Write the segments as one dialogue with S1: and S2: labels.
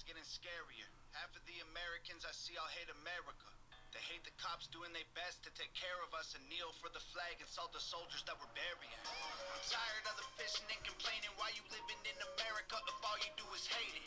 S1: it's getting scarier. Half of the Americans I see all hate America. They hate the cops doing their best to take care of us and kneel for the flag and salt the soldiers that we're burying. I'm tired of the bitching and complaining. Why you living in America if all you do is hate it?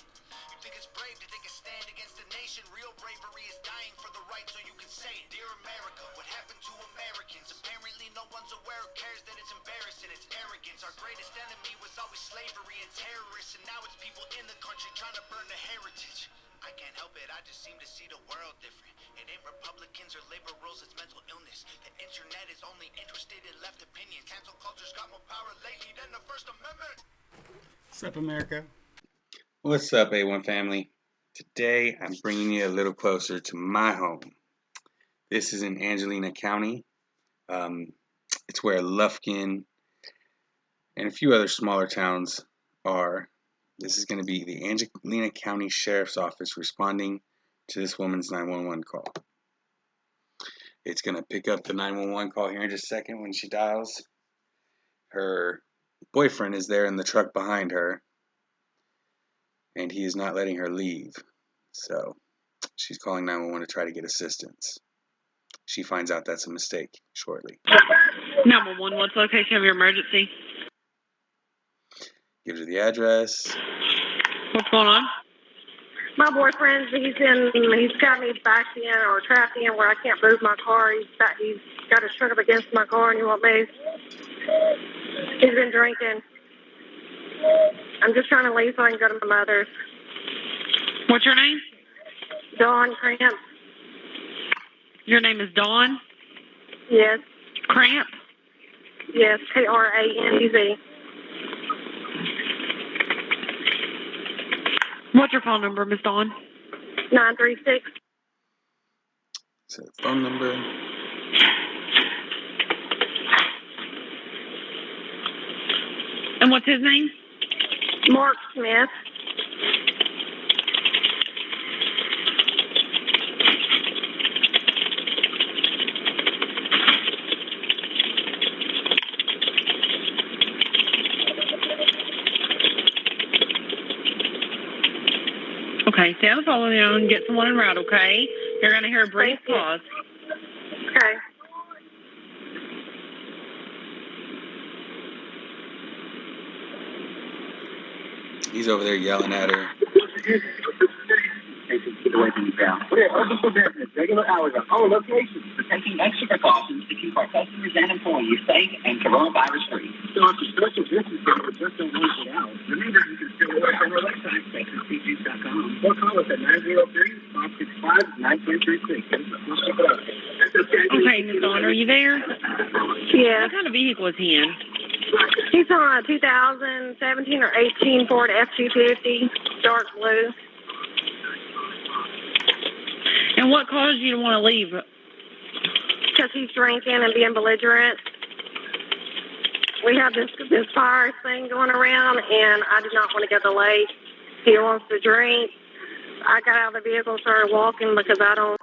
S1: You think it's brave to take a stand against the nation? Real bravery is dying for the right so you can say it. Dear America, what happened to Americans? Apparently no one's aware or cares that it's embarrassing. It's arrogance. Our greatest enemy was always slavery and terrorists, and now it's people in the country trying to burn the heritage. I can't help it, I just seem to see the world different. It ain't Republicans or liberals, it's mental illness. The internet is only interested in left opinion. Cancel culture's got more power lately than the First Amendment.
S2: What's up, America?
S3: What's up, A1 family? Today I'm bringing you a little closer to my home. This is in Angelina County. It's where Lufkin and a few other smaller towns are. This is going to be the Angelina County Sheriff's Office responding to this woman's 911 call. It's going to pick up the 911 call here in just a second when she dials. Her boyfriend is there in the truck behind her, and he is not letting her leave. So she's calling 911 to try to get assistance. She finds out that's a mistake shortly.
S4: 911, what's the location of your emergency?
S3: Gives her the address.
S4: What's going on?
S5: My boyfriend, he's got me backed in or trapped in where I can't move my car. He's got his truck up against my car and he won't move. He's been drinking. I'm just trying to leave so I can go to my mother's.
S4: What's your name?
S5: Dawn Cramp.
S4: Your name is Dawn?
S5: Yes.
S4: Cramp?
S5: Yes, Krantz.
S4: What's your phone number, Miss Dawn?
S5: 936.
S3: So the phone number.
S4: And what's his name?
S5: Mark Smith.
S4: Okay, stay on the phone with you and get someone en route, okay? You're going to hear a brief pause.
S5: Okay.
S3: He's over there yelling at her.
S6: Get away from the ground. We're open for business. Regular hours are all locations. We're taking extra precautions to keep our customers and employees safe and coronavirus free. So if the social distancing, we just don't want to get out. Remember, you can still work on our website, texaspeeches.com, or call us at 903-565-9336.
S4: Okay, Miss Dawn, are you there?
S5: Yeah.
S4: What kind of vehicle is he in?
S5: He's on a 2017 or 18 Ford F-250, dark blue.
S4: And what caused you to want to leave?
S5: Because he's drinking and being belligerent. We have this fire thing going around, and I did not want to get the lake. He wants to drink. I got out of the vehicle and started walking because I don't.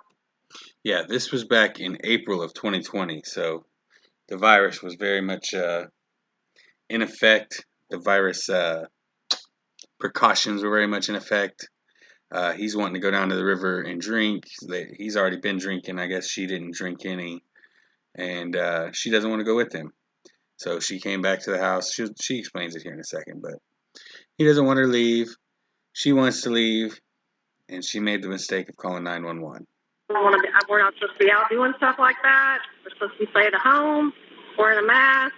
S3: Yeah, this was back in April of 2020, so the virus was very much in effect. The virus precautions were very much in effect. He's wanting to go down to the river and drink. He's already been drinking. I guess she didn't drink any, and she doesn't want to go with him. So she came back to the house. She explains it here in a second, but he doesn't want her to leave. She wants to leave, and she made the mistake of calling 911.
S5: We're not supposed to be out doing stuff like that. We're supposed to be staying at home, wearing a mask,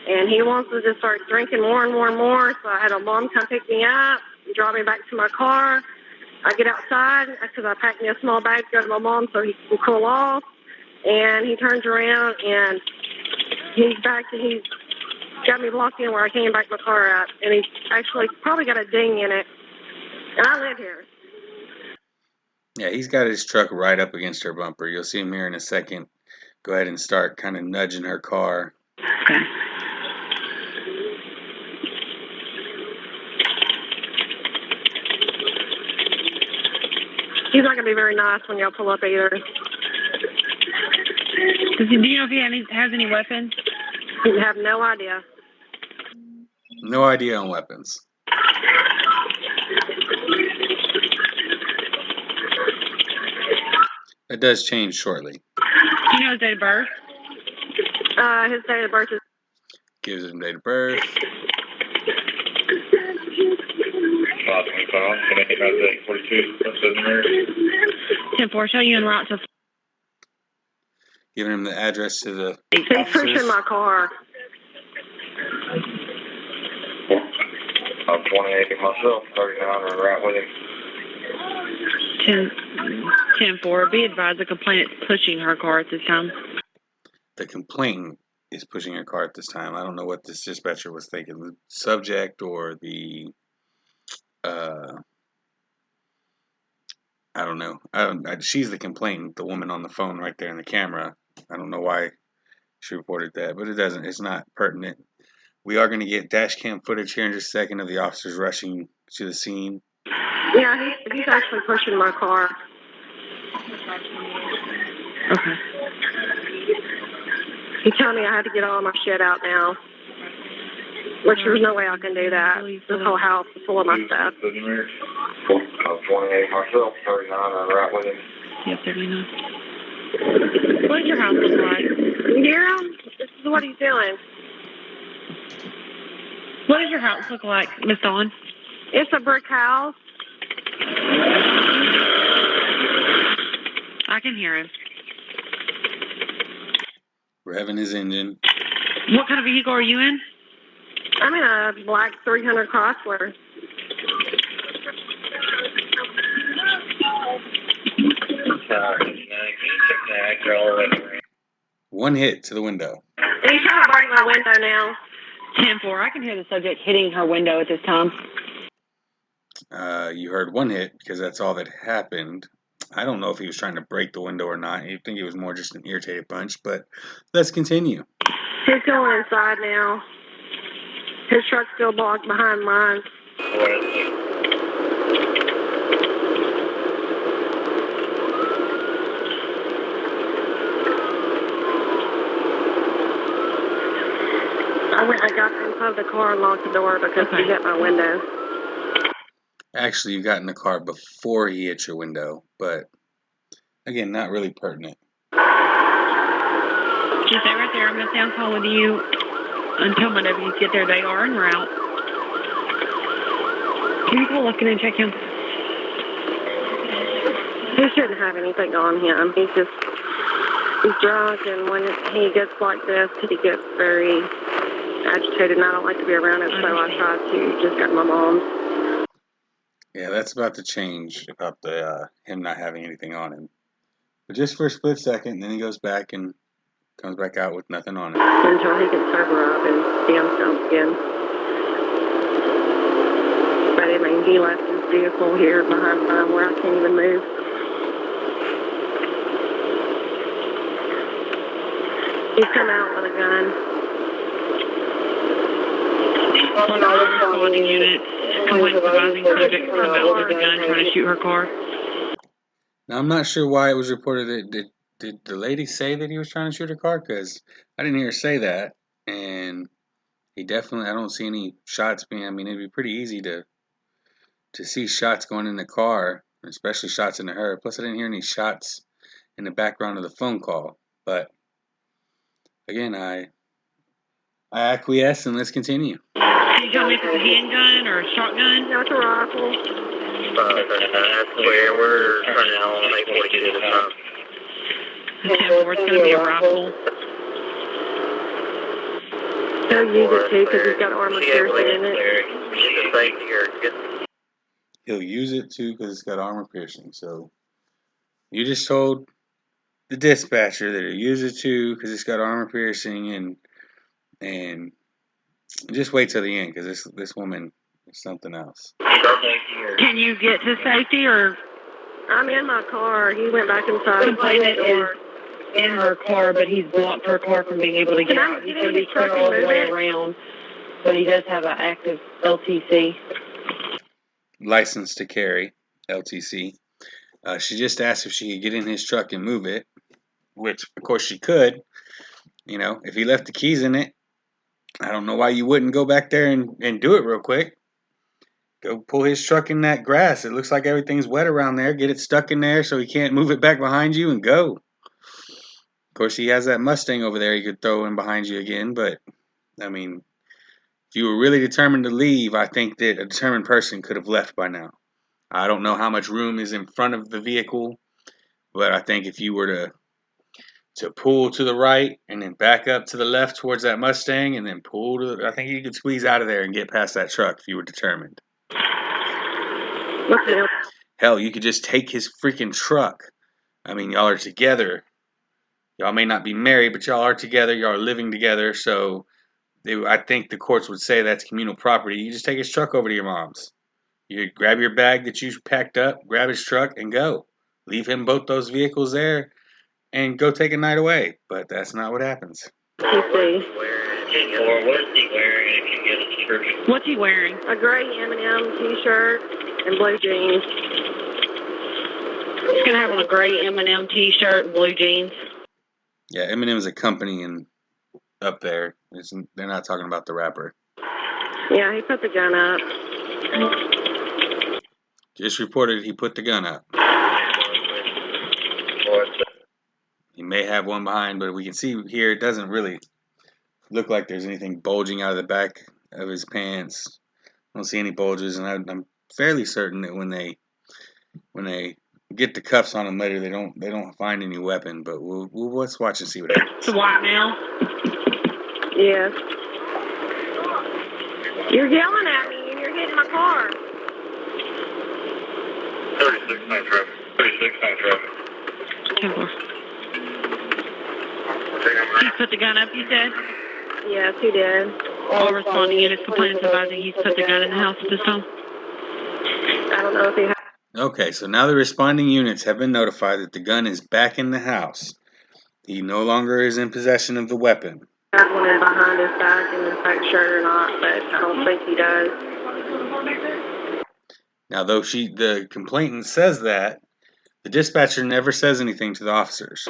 S5: and he wants to just start drinking more and more and more. So I had a mom come pick me up, drive me back to my car. I get outside because I packed me a small bag to go to my mom so he can cool off. And he turns around and he's back and he's got me locked in where I can't back my car up. And he's actually probably got a ding in it. And I live here.
S3: Yeah, he's got his truck right up against her bumper. You'll see him here in a second. Go ahead and start kind of nudging her car.
S4: Okay.
S5: He's not going to be very nice when y'all pull up either.
S4: Do you know if he has any weapons?
S5: You have no idea.
S3: No idea on weapons. It does change shortly.
S4: Do you know his date of birth?
S5: His date of birth is...
S3: Gives him date of birth.
S4: 10-4, show you en route to...
S3: Giving him the address to the
S5: He's pushing my car.
S7: I'm 28 myself, 39 on right with him.
S4: 10-4, be advised the complainant's pushing her car at this time.
S3: The complainant is pushing her car at this time. I don't know what this dispatcher was thinking. The subject or the... I don't know. She's the complainant, the woman on the phone right there in the camera. I don't know why she reported that, but it's not pertinent. We are going to get dash cam footage here in just a second of the officers rushing to the scene.
S5: Yeah, he's actually pushing my car.
S4: Okay.
S5: He told me I had to get all my shit out now. Which there's no way I can do that. This whole house is full of my stuff.
S7: I'm 28 myself, 39 on right with him.
S4: Yep, 39. What does your house look like?
S5: You hear him? This is what he's doing.
S4: What does your house look like, Miss Dawn?
S5: It's a brick house.
S4: I can hear him.
S3: Revving his engine.
S4: What kind of vehicle are you in?
S5: I'm in a black 300 Chrysler.
S3: One hit to the window.
S5: And he's trying to break my window now.
S4: 10-4, I can hear the subject hitting her window at this time.
S3: You heard one hit because that's all that happened. I don't know if he was trying to break the window or not. I think it was more just an irritated punch, but let's continue.
S5: He's going inside now. His truck's still blocked behind mine. I got inside the car and locked the door because he hit my window.
S3: Actually, you got in the car before he hit your window, but again, not really pertinent.
S4: Just stay right there. I'm going to stay on call with you until my deputies get there. They are en route. Can you call Lufkin and check him?
S5: He shouldn't have anything on him. He's drunk, and when he gets like this, he gets very agitated, and I don't like to be around it, so I try to just get my mom's.
S3: Yeah, that's about to change about the him not having anything on him. But just for a split second, and then he goes back and comes back out with nothing on him.
S5: Until he can sober up and be himself again. But I mean, he left his vehicle here behind mine where I can't even move. He's come out with a gun.
S4: On all the responding units, complaints advising subject come out with a gun trying to shoot her car.
S3: Now, I'm not sure why it was reported that did the lady say that he was trying to shoot her car? Because I didn't hear her say that, and he definitely, I don't see any shots being, I mean, it'd be pretty easy to see shots going in the car, especially shots into her. Plus, I didn't hear any shots in the background of the phone call. But, again, I acquiesce, and let's continue.
S4: Can you tell me if it's a handgun or a shotgun?
S5: No, it's a rifle.
S7: That's where we're turning on 842 this time.
S4: 10-4, it's going to be a rifle.
S5: He'll use it too because he's got armor piercing in it.
S3: He'll use it too because it's got armor piercing. So you just told the dispatcher that he'll use it too because it's got armor piercing, and just wait till the end because this woman is something else.
S4: Can you get to safety or?
S5: I'm in my car. He went back inside.
S4: Complainant is in her car, but he's blocked her car from being able to get out. He's going to be turned all the way around, but he does have an active LTC.
S3: License to carry, LTC. She just asked if she could get in his truck and move it, which, of course, she could. You know, if he left the keys in it, I don't know why you wouldn't go back there and do it real quick. go pull his truck in that grass. It looks like everything's wet around there. Get it stuck in there so he can't move it back behind you and go. Of course, he has that Mustang over there he could throw in behind you again. But, I mean, if you were really determined to leave, I think that a determined person could have left by now. I don't know how much room is in front of the vehicle, but I think if you were to pull to the right and then back up to the left towards that Mustang and then pull to the, I think you could squeeze out of there and get past that truck if you were determined. Hell, you could just take his freaking truck. I mean, y'all are together. Y'all may not be married, but y'all are together. Y'all are living together. So I think the courts would say that's communal property. You just take his truck over to your mom's. You grab your bag that you packed up, grab his truck, and go. Leave him both those vehicles there and go take a night away. But that's not what happens.
S5: Let's see.
S7: What is he wearing if you get a description?
S4: What's he wearing?
S5: A gray M&M t-shirt and blue jeans.
S4: He's going to have on a gray M&M t-shirt and blue jeans.
S3: Yeah, Eminem is a company and up there. They're not talking about the rapper.
S5: Yeah, he put the gun up.
S3: Just reported he put the gun up. He may have one behind, but we can see here it doesn't really look like there's anything bulging out of the back of his pants. I don't see any bulges, and I'm fairly certain that when they get the cuffs on him later, they don't find any weapon. But let's watch and see what happens.
S4: It's a white male.
S5: Yes. You're yelling at me and you're hitting my car.
S7: 36 on traffic. 36 on traffic.
S4: 10-4. He put the gun up, you said?
S5: Yes, he did.
S4: All responding units complainants advising he's put the gun in the house at this time.
S5: I don't know if he has
S3: Okay, so now the responding units have been notified that the gun is back in the house. He no longer is in possession of the weapon.
S5: one in behind his back in his back shirt or not, but I don't think he does.
S3: Now, though the complainant says that, the dispatcher never says anything to the officers.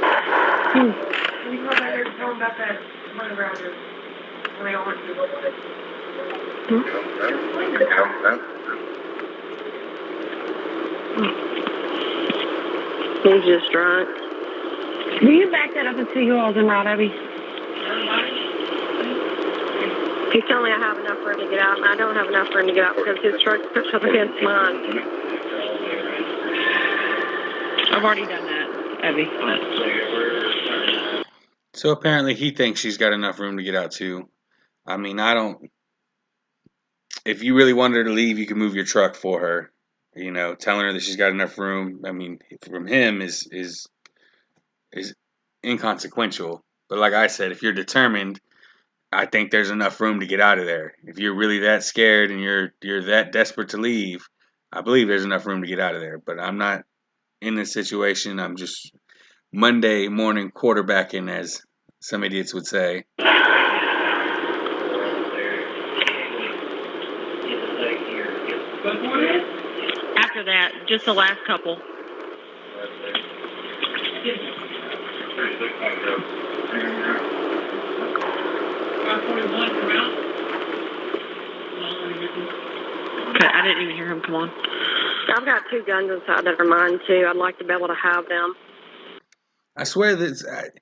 S5: He's just drunk.
S4: Will you back that up and see who all's in route, Abby?
S5: He's telling me I have enough room to get out, and I don't have enough room to get out because his truck's pushed up against mine.
S4: I've already done that, Abby.
S3: So apparently he thinks she's got enough room to get out too. I mean, I don't. If you really wanted her to leave, you could move your truck for her. You know, telling her that she's got enough room. I mean, from him is inconsequential. But like I said, if you're determined, I think there's enough room to get out of there. If you're really that scared and you're that desperate to leave, I believe there's enough room to get out of there. But I'm not in this situation. I'm just Monday morning quarterbacking, as some idiots would say.
S4: After that, just the last couple. Okay, I didn't even hear him come on.
S5: I've got 2 guns inside that are mine, too. I'd like to be able to have them.
S3: I swear that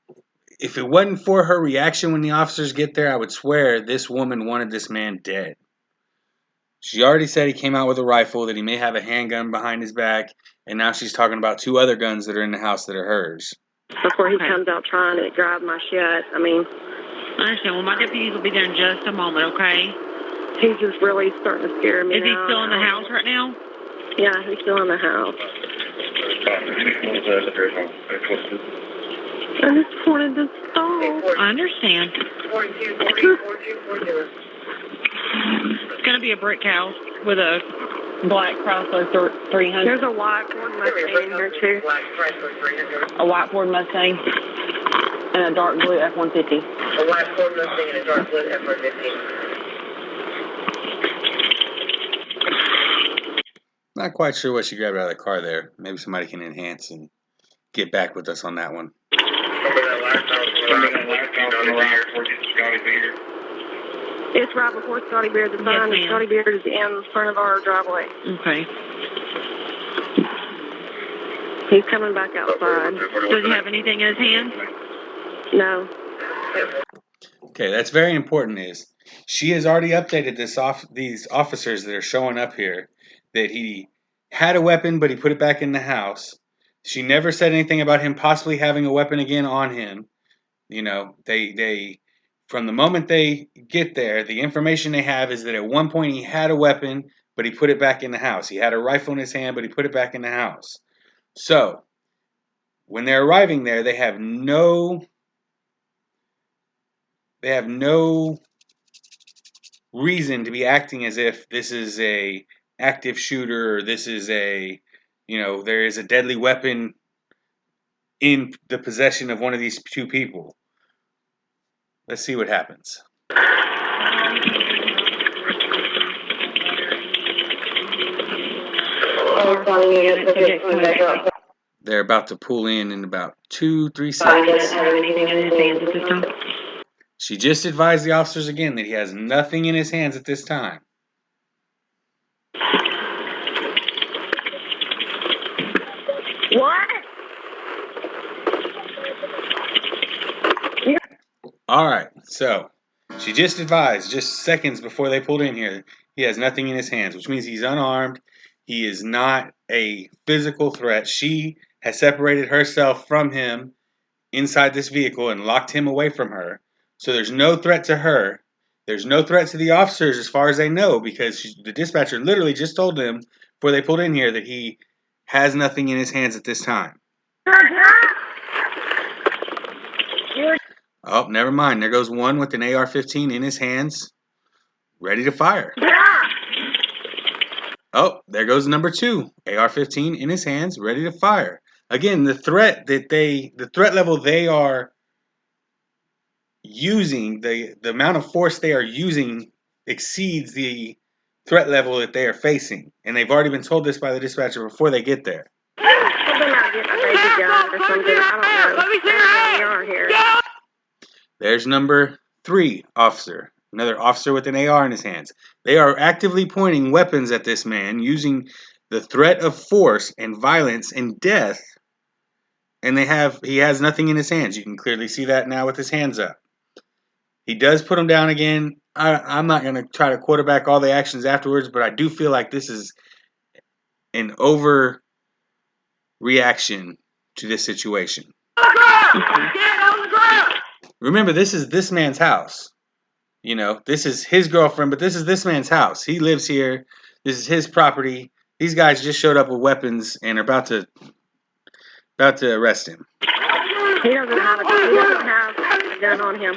S3: if it wasn't for her reaction when the officers get there, I would swear this woman wanted this man dead. She already said he came out with a rifle, that he may have a handgun behind his back, and now she's talking about 2 other guns that are in the house that are hers.
S5: Before he comes out trying to grab my shit. I mean,
S4: I understand. Well, my deputies will be there in just a moment, okay?
S5: he's just really starting to scare me.
S4: Is he still in the house right now?
S5: Yeah, he's still in the house. I just wanted to stop.
S4: I understand. It's going to be a brick house with a black Chrysler 300.
S5: There's a white Ford Mustang in here, too.
S4: A white Ford Mustang and a dark blue F-150.
S7: A white Ford Mustang and a dark blue F-150.
S3: Not quite sure what she grabbed out of the car there. Maybe somebody can enhance and get back with us on that one.
S7: Remember that last house on the right,
S5: It's right before Scotty Beard. The sign
S4: ma'am.
S5: Scotty Beard is in front of our driveway.
S4: Okay.
S5: He's coming back outside.
S4: Does he have anything in his hand?
S5: No.
S3: Okay, that's very important. Is she has already updated these officers that are showing up here that he had a weapon, but he put it back in the house. She never said anything about him possibly having a weapon again on him. You know, they from the moment they get there, the information they have is that at one point he had a weapon, but he put it back in the house. He had a rifle in his hand, but he put it back in the house. So when they're arriving there, they have no reason to be acting as if this is a active shooter or this is there is a deadly weapon in the possession of one of these two people. Let's see what happens. They're about to pull in about 2-3 seconds.
S4: He doesn't have anything in his hands at this time.
S3: She just advised the officers again that he has nothing in his hands at this time.
S5: What?
S3: All right, so she just advised just seconds before they pulled in here, he has nothing in his hands, which means he's unarmed. He is not a physical threat. She has separated herself from him inside this vehicle and locked him away from her. So there's no threat to her. There's no threat to the officers as far as they know, because the dispatcher literally just told them before they pulled in here that he has nothing in his hands at this time. Oh, never mind. There goes one with an AR-15 in his hands, ready to fire. Oh, there goes number 2, AR-15 in his hands, ready to fire. Again, the threat level they are using, the amount of force they are using exceeds the threat level that they are facing. And they've already been told this by the dispatcher before they get there. There's number 3 officer, another officer with an AR in his hands. They are actively pointing weapons at this man using the threat of force and violence and death. And he has nothing in his hands. You can clearly see that now with his hands up. He does put them down again. I'm not going to try to quarterback all the actions afterwards, but I do feel like this is an overreaction to this situation. Remember, this is this man's house. You know, this is his girlfriend, but this is this man's house. He lives here. This is his property. These guys just showed up with weapons and are about to arrest him.
S5: He doesn't have a gun on him.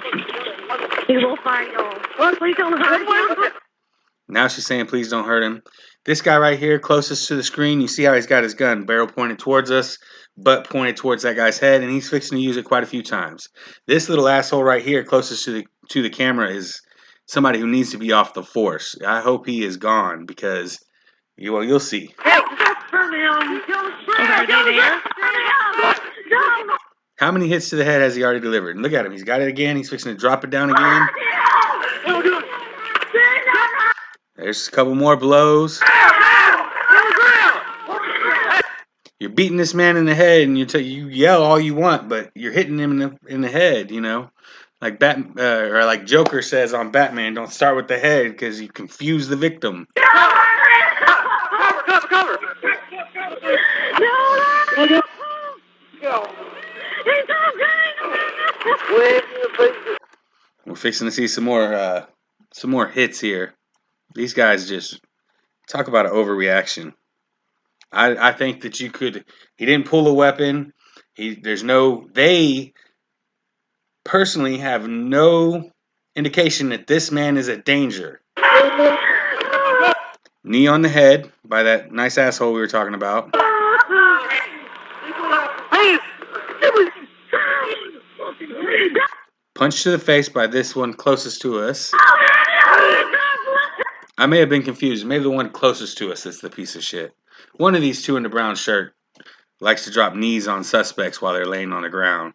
S5: He will fight y'all. Please don't hurt him.
S3: Now she's saying, please don't hurt him. This guy right here, closest to the screen, you see how he's got his gun, barrel pointed towards us, butt pointed towards that guy's head, and he's fixing to use it quite a few times. This little asshole right here, closest to the camera, is somebody who needs to be off the force. I hope he is gone because, you'll see. How many hits to the head has he already delivered? And look at him. He's got it again. He's fixing to drop it down again. There's a couple more blows. You're beating this man in the head, and you yell all you want, but you're hitting him in the head, Like like Joker says on Batman, don't start with the head because you confuse the victim.
S5: Cover!
S3: We're fixing to see some more hits here. These guys just talk about an overreaction. I think that he didn't pull a weapon. They personally have no indication that this man is a danger. Knee on the head by that nice asshole we were talking about. Punch to the face by this one closest to us. I may have been confused. Maybe the one closest to us that's the piece of shit. One of these two in the brown shirt likes to drop knees on suspects while they're laying on the ground.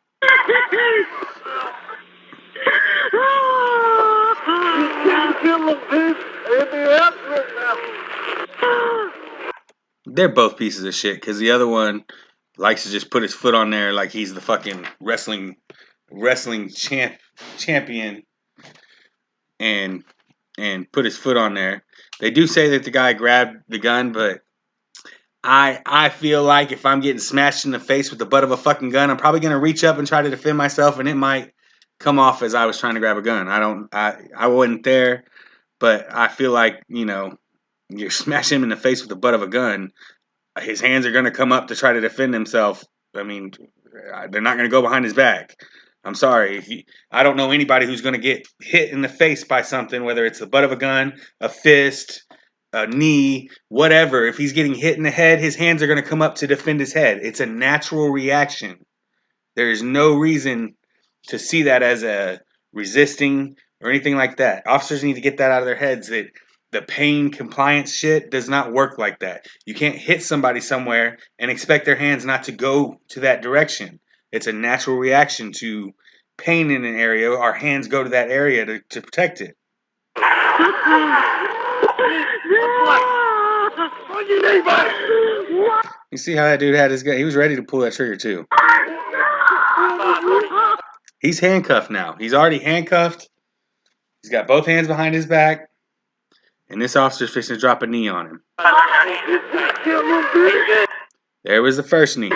S3: They're both pieces of shit because the other one likes to just put his foot on there like he's the fucking wrestling champion and put his foot on there. They do say that the guy grabbed the gun, but I feel like if I'm getting smashed in the face with the butt of a fucking gun, I'm probably gonna reach up and try to defend myself, and it might come off as I was trying to grab a gun. I wasn't there, but I feel like, you know, you smash him in the face with the butt of a gun, his hands are gonna come up to try to defend himself. I mean, they're not gonna go behind his back. I'm sorry. I don't know anybody who's gonna get hit in the face by something, whether it's the butt of a gun, a fist, a knee, whatever. If he's getting hit in the head, his hands are going to come up to defend his head. It's a natural reaction. There is no reason to see that as a resisting or anything like that. Officers need to get that out of their heads that the pain compliance shit does not work like that. You can't hit somebody somewhere and expect their hands not to go to that direction. It's a natural reaction to pain in an area. Our hands go to that area to protect it. You see how that dude had his gun? He was ready to pull that trigger too. He's handcuffed now. He's already handcuffed. He's got both hands behind his back. And this officer's fixing to drop a knee on him. There was the first knee.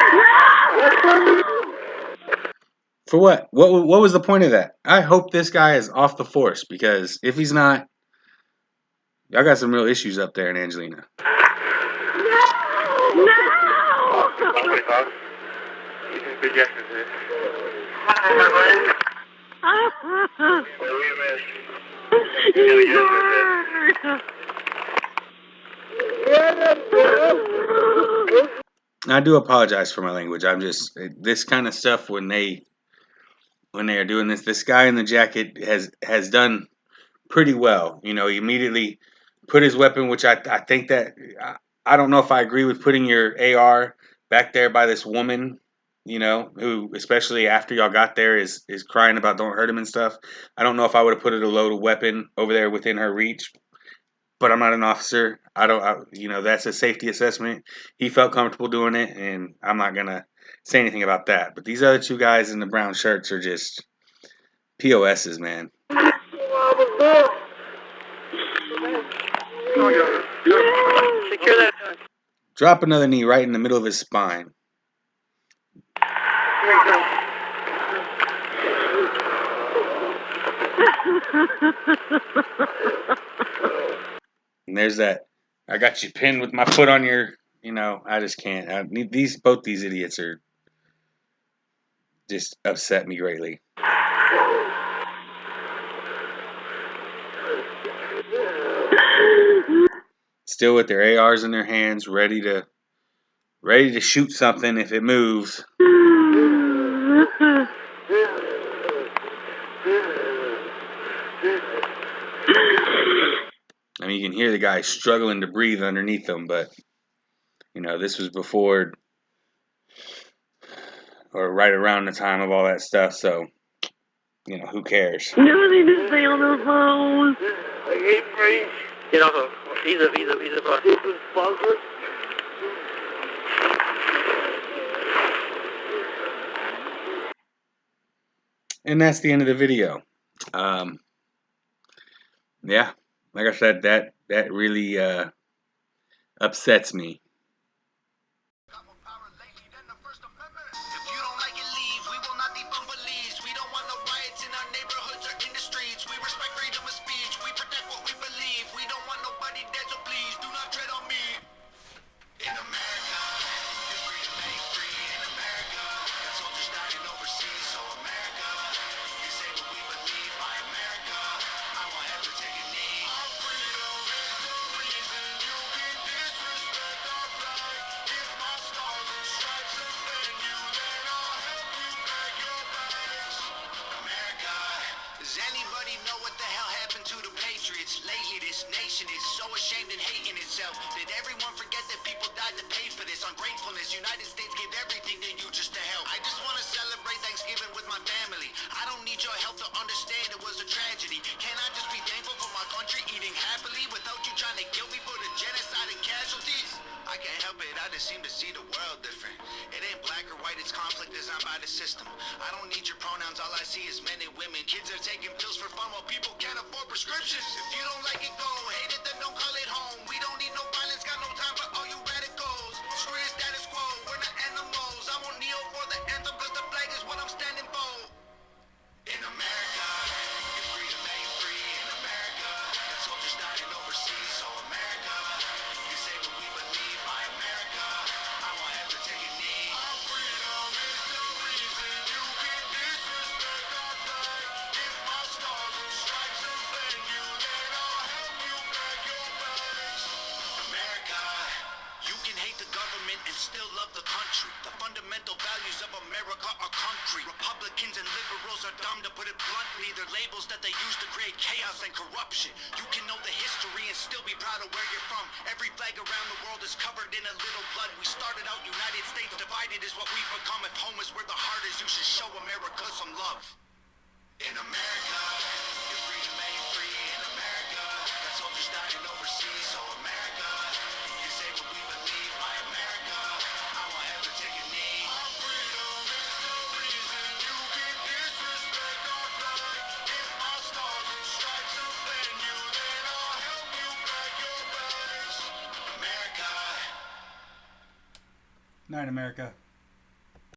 S3: For what? What was the point of that? I hope this guy is off the force, because if he's not, y'all got some real issues up there in Angelina. I do apologize for my language. I'm just, this kind of stuff when they are doing this guy in the jacket has done pretty well. You know, he immediately put his weapon, which I think that I don't know if I agree with putting your AR back there by this woman, you know, who, especially after y'all got there, is crying about don't hurt him and stuff. I don't know if I would have put a loaded weapon over there within her reach, but I'm not an officer. You know, that's a safety assessment. He felt comfortable doing it, and I'm not going to say anything about that. But these other two guys in the brown shirts are just POSs, man. Drop another knee right in the middle of his spine. And there's that. I got you pinned with my foot on your. You know, I just can't. Both these idiots are just upset me greatly. Still with their ARs in their hands, ready to shoot something if it moves. I mean, you can hear the guy struggling to breathe underneath them, but, you know, this was before or right around the time of all that stuff, so, you know, who cares?
S4: You need to stay on the phone.
S7: Get off of. He's a sponsor.
S3: And that's the end of the video. Yeah, like I said, that really upsets me.
S1: If you don't like it, leave. We will not be bumblebees. We don't want no riots in our neighborhoods or in the streets. We respect freedom of speech. We protect what we believe. We don't want nobody dead, so please do not tread on me. In America, it's freedom ain't free. In America, got soldiers dying overseas. So America, you say what we believe. By America, I won't ever take a knee. Our freedom is the reason you can disrespect our flag. If my stars and stripes offend you, then I'll help you pack your bags. America, does anybody know what the hell happened to the Patriots? Lately, this nation is so ashamed and hating itself. Did everyone forget that people died to pay for this ungratefulness? United States gave everything to you just to help. I just want to celebrate Thanksgiving with my family. I don't need your help to understand it was a tragedy. Can I just be thankful for my country help it, I just seem to see the world different. It ain't black or white, it's conflict designed by the system. I don't need your pronouns, all I see is men and women. Kids are taking pills for fun while people can't afford prescriptions. If you don't like it, go. Hate it, then don't call it home. We don't need no violence, got no time for all you radicals. Screw your status quo, we're not animals. I won't kneel for the anthem, cause the flag is what I'm standing for. In America, your freedom ain't free. In America, the soldiers dying overseas. So America, you say what we believe. My America, I won't ever take a knee. Our freedom is the reason you can disrespect our flag. If my stars and stripes offend you, then I'll help you pack your bags. America, you can hate the government and still love the country. The fundamental values of America are concrete. Republicans and liberals are dumb, to put it bluntly. They're labels that they use to create chaos and corruption. You can know the history and still be proud of where you're from. Every flag around the world is covered in a little blood. We started out United States divided is what we've become. If home is where the heart is, you should show America some love. In America, your freedom ain't free. In America, the soldiers dying overseas. So America, you say what we believe. My America, I won't ever take a knee. Our freedom is the reason you can disrespect our flag. If my stars and stripes offend you, then I'll help you pack your bags. America.
S2: Night, America.